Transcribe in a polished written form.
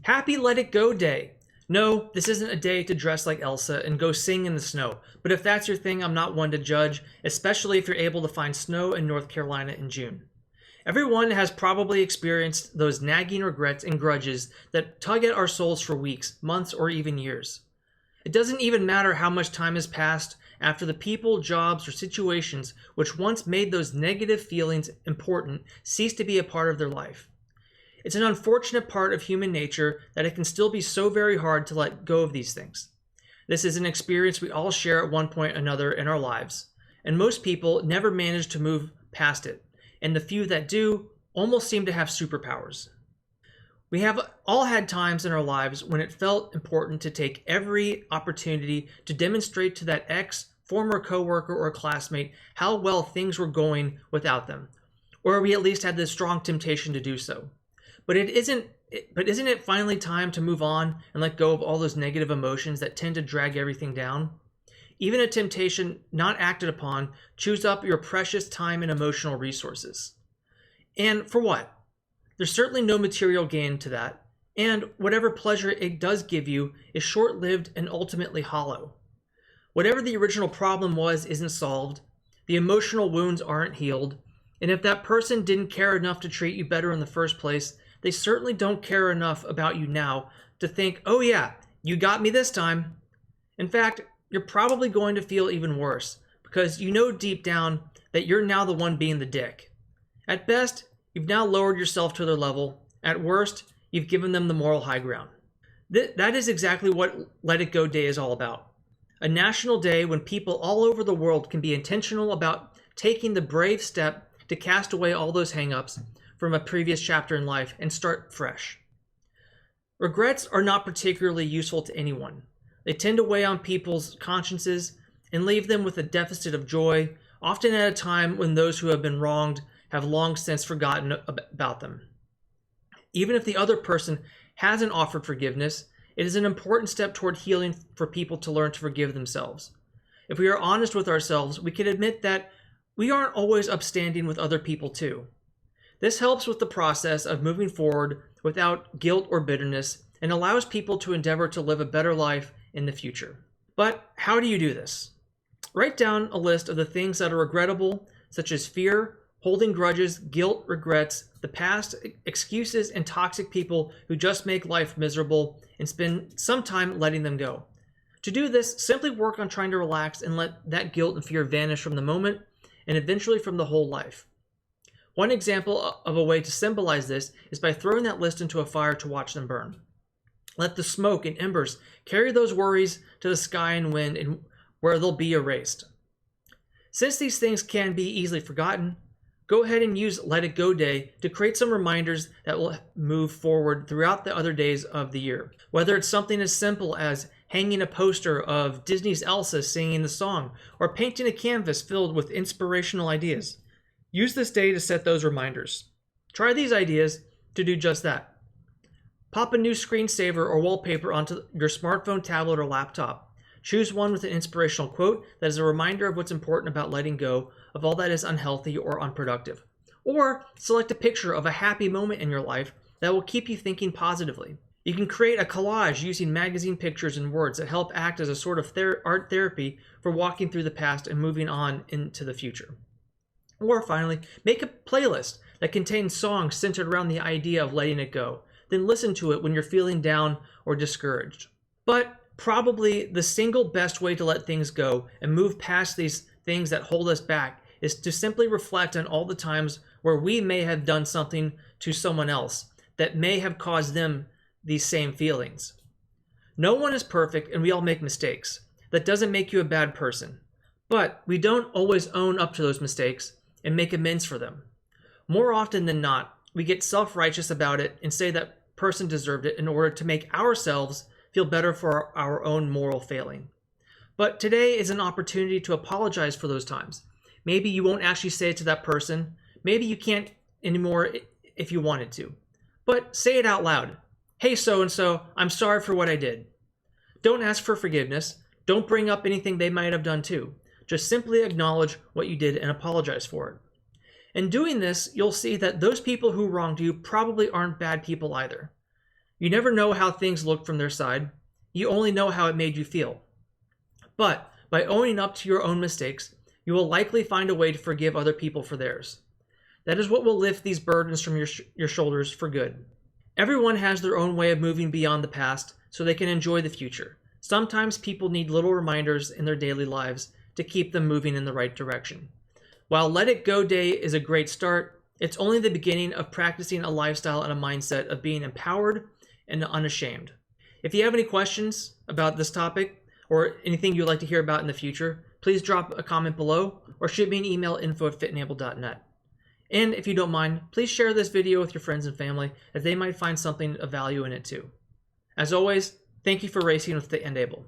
Happy Let It Go Day! No, this isn't a day to dress like Elsa and go sing in the snow, but if that's your thing, I'm not one to judge, especially if you're able to find snow in North Carolina in June. Everyone has probably experienced those nagging regrets and grudges that tug at our souls for weeks, months, or even years. It doesn't even matter how much time has passed after the people, jobs, or situations which once made those negative feelings important cease to be a part of their life. It's an unfortunate part of human nature that it can still be so very hard to let go of these things. This is an experience we all share at one point or another in our lives, and most people never manage to move past it, and the few that do almost seem to have superpowers. We have all had times in our lives when it felt important to take every opportunity to demonstrate to that ex, former coworker, or classmate how well things were going without them, or we at least had the strong temptation to do so. But isn't it finally time to move on and let go of all those negative emotions that tend to drag everything down? Even a temptation not acted upon chews up your precious time and emotional resources. And for what? There's certainly no material gain to that, and whatever pleasure it does give you is short-lived and ultimately hollow. Whatever the original problem was isn't solved, the emotional wounds aren't healed, and if that person didn't care enough to treat you better in the first place, they certainly don't care enough about you now to think, oh yeah, you got me this time. In fact, you're probably going to feel even worse because you know deep down that you're now the one being the dick. At best, you've now lowered yourself to their level. At worst, you've given them the moral high ground. That is exactly what Let It Go Day is all about. A national day when people all over the world can be intentional about taking the brave step to cast away all those hang-ups from a previous chapter in life and start fresh. Regrets are not particularly useful to anyone. They tend to weigh on people's consciences and leave them with a deficit of joy, often at a time when those who have been wronged have long since forgotten about them. Even if the other person hasn't offered forgiveness, it is an important step toward healing for people to learn to forgive themselves. If we are honest with ourselves, we can admit that we aren't always upstanding with other people too. This helps with the process of moving forward without guilt or bitterness and allows people to endeavor to live a better life in the future. But how do you do this? Write down a list of the things that are regrettable, such as fear, holding grudges, guilt, regrets, the past, excuses, and toxic people who just make life miserable, and spend some time letting them go. To do this, simply work on trying to relax and let that guilt and fear vanish from the moment and eventually from the whole life. One example of a way to symbolize this is by throwing that list into a fire to watch them burn. Let the smoke and embers carry those worries to the sky and wind, and where they'll be erased. Since these things can be easily forgotten, go ahead and use Let It Go Day to create some reminders that will move forward throughout the other days of the year. Whether it's something as simple as hanging a poster of Disney's Elsa singing the song, or painting a canvas filled with inspirational ideas. Use this day to set those reminders. Try these ideas to do just that. Pop a new screensaver or wallpaper onto your smartphone, tablet, or laptop. Choose one with an inspirational quote that is a reminder of what's important about letting go of all that is unhealthy or unproductive. Or select a picture of a happy moment in your life that will keep you thinking positively. You can create a collage using magazine pictures and words that help act as a sort of art therapy for walking through the past and moving on into the future. Or finally, make a playlist that contains songs centered around the idea of letting it go. Then listen to it when you're feeling down or discouraged. But probably the single best way to let things go and move past these things that hold us back is to simply reflect on all the times where we may have done something to someone else that may have caused them these same feelings. No one is perfect and we all make mistakes. That doesn't make you a bad person. But we don't always own up to those mistakes and make amends for them. More often than not, we get self-righteous about it and say that person deserved it in order to make ourselves feel better for our own moral failing. But today is an opportunity to apologize for those times. Maybe you won't actually say it to that person. Maybe you can't anymore if you wanted to. But say it out loud. Hey, so-and-so, I'm sorry for what I did. Don't ask for forgiveness. Don't bring up anything they might have done too. Just simply acknowledge what you did and apologize for it. In doing this, you'll see that those people who wronged you probably aren't bad people either. You never know how things looked from their side. You only know how it made you feel. But by owning up to your own mistakes, you will likely find a way to forgive other people for theirs. That is what will lift these burdens from your shoulders for good. Everyone has their own way of moving beyond the past so they can enjoy the future. Sometimes people need little reminders in their daily lives to keep them moving in the right direction. While Let It Go Day is a great start, it's only the beginning of practicing a lifestyle and a mindset of being empowered and unashamed. If you have any questions about this topic or anything you'd like to hear about in the future, please drop a comment below or shoot me an email, info@fitandable.net. And if you don't mind, please share this video with your friends and family as they might find something of value in it too. As always, thank you for racing with Fit and Able.